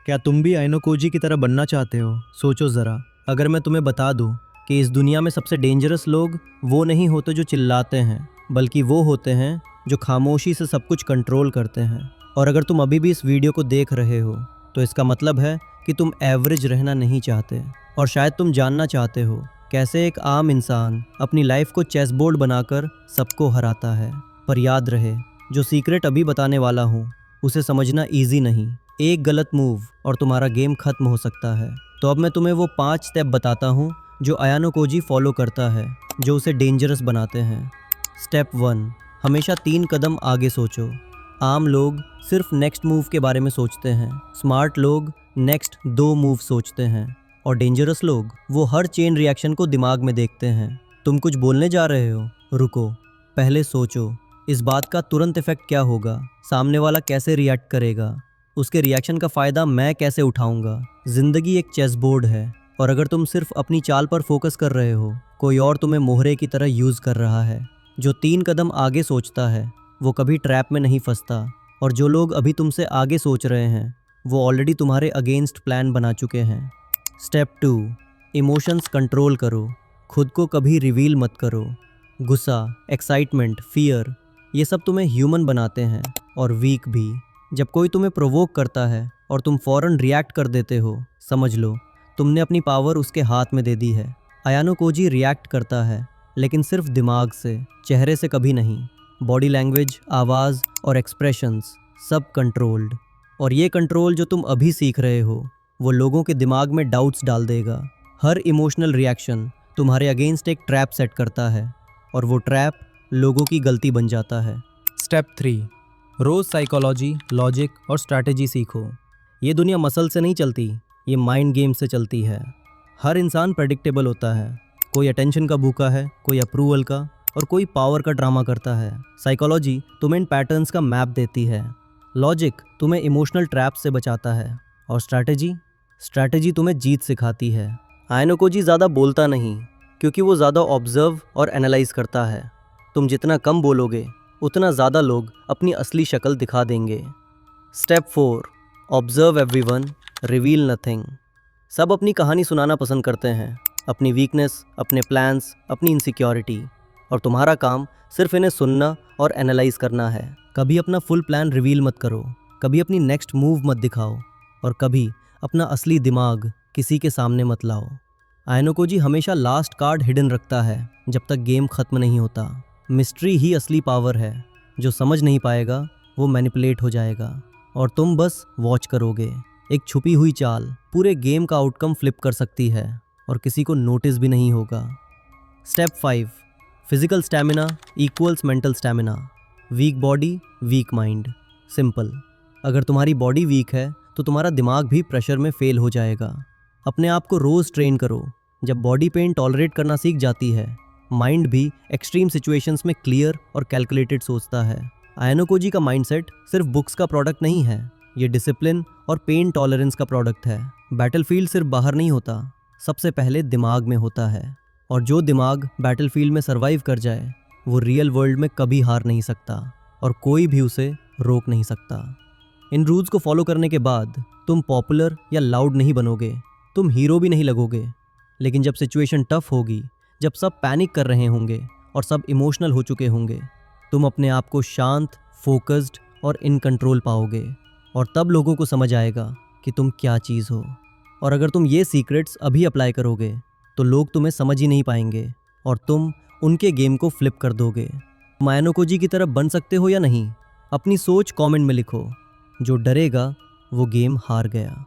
क्या तुम भी आइनो कोजी की तरह बनना चाहते हो? सोचो ज़रा, अगर मैं तुम्हें बता दूं कि इस दुनिया में सबसे डेंजरस लोग वो नहीं होते जो चिल्लाते हैं, बल्कि वो होते हैं जो खामोशी से सब कुछ कंट्रोल करते हैं। और अगर तुम अभी भी इस वीडियो को देख रहे हो तो इसका मतलब है कि तुम एवरेज रहना नहीं चाहते, और शायद तुम जानना चाहते हो कैसे एक आम इंसान अपनी लाइफ को चेस बोर्ड बनाकर सबको हराता है। पर याद रहे, जो सीक्रेट अभी बताने वाला हूँ उसे समझना ईजी नहीं। एक गलत मूव और तुम्हारा गेम खत्म हो सकता है। तो अब मैं तुम्हें वो 5 स्टेप बताता हूँ जो आयानो कोजी फॉलो करता है, जो उसे डेंजरस बनाते हैं। स्टेप 1, हमेशा 3 कदम आगे सोचो। आम लोग सिर्फ नेक्स्ट मूव के बारे में सोचते हैं, स्मार्ट लोग नेक्स्ट 2 मूव सोचते हैं, और डेंजरस लोग वो हर चेन रिएक्शन को दिमाग में देखते हैं। तुम कुछ बोलने जा रहे हो? रुको, पहले सोचो, इस बात का तुरंत इफेक्ट क्या होगा, सामने वाला कैसे रिएक्ट करेगा, उसके रिएक्शन का फ़ायदा मैं कैसे उठाऊंगा। ज़िंदगी एक चेस बोर्ड है, और अगर तुम सिर्फ अपनी चाल पर फोकस कर रहे हो, कोई और तुम्हें मोहरे की तरह यूज़ कर रहा है। जो 3 कदम आगे सोचता है वो कभी ट्रैप में नहीं फंसता, और जो लोग अभी तुमसे आगे सोच रहे हैं वो ऑलरेडी तुम्हारे अगेंस्ट प्लान बना चुके हैं। स्टेप 2, इमोशंस कंट्रोल करो। खुद को कभी रिवील मत करो। गुस्सा, एक्साइटमेंट, फियर, ये सब तुम्हें ह्यूमन बनाते हैं, और वीक भी। जब कोई तुम्हें प्रोवोक करता है और तुम फौरन रिएक्ट कर देते हो, समझ लो तुमने अपनी पावर उसके हाथ में दे दी है। आयानो कोजी रिएक्ट करता है, लेकिन सिर्फ दिमाग से, चेहरे से कभी नहीं। बॉडी लैंग्वेज, आवाज़ और एक्सप्रेशंस सब कंट्रोल्ड। और ये कंट्रोल जो तुम अभी सीख रहे हो वो लोगों के दिमाग में डाउट्स डाल देगा। हर इमोशनल रिएक्शन तुम्हारे अगेंस्ट एक ट्रैप सेट करता है, और वो ट्रैप लोगों की गलती बन जाता है। स्टेप 3, रोज़ साइकोलॉजी, लॉजिक और स्ट्रैटेजी सीखो। ये दुनिया मसल से नहीं चलती, ये माइंड गेम से चलती है। हर इंसान प्रेडिक्टेबल होता है। कोई अटेंशन का भूखा है, कोई अप्रूवल का, और कोई पावर का ड्रामा करता है। साइकोलॉजी तुम्हें इन पैटर्न्स का मैप देती है। लॉजिक तुम्हें इमोशनल ट्रैप से बचाता है, और स्ट्रैटेजी तुम्हें जीत सिखाती है। आयानो कोजी ज़्यादा बोलता नहीं, क्योंकि वो ज़्यादा ऑब्जर्व और एनालाइज करता है। तुम जितना कम बोलोगे उतना ज़्यादा लोग अपनी असली शक्ल दिखा देंगे। Step 4, observe everyone, reveal nothing. सब अपनी कहानी सुनाना पसंद करते हैं, अपनी वीकनेस, अपने प्लान्स, अपनी इनसिक्योरिटी, और तुम्हारा काम सिर्फ इन्हें सुनना और एनालाइज करना है। कभी अपना फुल प्लान रिवील मत करो, कभी अपनी नेक्स्ट मूव मत दिखाओ, और कभी अपना असली दिमाग किसी के सामने मत लाओ। आयानो कोजी हमेशा लास्ट कार्ड हिडन रखता है जब तक गेम खत्म नहीं होता। मिस्ट्री ही असली पावर है। जो समझ नहीं पाएगा वो मैनिपुलेट हो जाएगा, और तुम बस वॉच करोगे। एक छुपी हुई चाल पूरे गेम का आउटकम फ्लिप कर सकती है, और किसी को नोटिस भी नहीं होगा। Step 5, physical stamina equals mental stamina. Weak body, weak mind. Simple, अगर तुम्हारी बॉडी वीक है तो तुम्हारा दिमाग भी प्रेशर में फेल हो जाएगा। अपने आप को रोज़ ट्रेन करो। जब बॉडी पेन टॉलरेट करना सीख जाती है, माइंड भी एक्सट्रीम सिचुएशंस में क्लियर और कैलकुलेटेड सोचता है। आयानो कोजी का माइंडसेट सिर्फ बुक्स का प्रोडक्ट नहीं है, ये डिसिप्लिन और पेन टॉलरेंस का प्रोडक्ट है। बैटलफील्ड सिर्फ बाहर नहीं होता, सबसे पहले दिमाग में होता है, और जो दिमाग बैटलफील्ड में सर्वाइव कर जाए वो रियल वर्ल्ड में कभी हार नहीं सकता, और कोई भी उसे रोक नहीं सकता। इन रूल्स को फॉलो करने के बाद तुम पॉपुलर या लाउड नहीं बनोगे, तुम हीरो भी नहीं लगोगे, लेकिन जब सिचुएशन टफ होगी, जब सब पैनिक कर रहे होंगे और सब इमोशनल हो चुके होंगे, तुम अपने आप को शांत, फोकस्ड और इन कंट्रोल पाओगे, और तब लोगों को समझ आएगा कि तुम क्या चीज़ हो। और अगर तुम ये सीक्रेट्स अभी अप्लाई करोगे तो लोग तुम्हें समझ ही नहीं पाएंगे, और तुम उनके गेम को फ्लिप कर दोगे। तुम आयानो कोजी की तरफ बन सकते हो या नहीं? अपनी सोच कमेंट में लिखो। जो डरेगा वो गेम हार गया।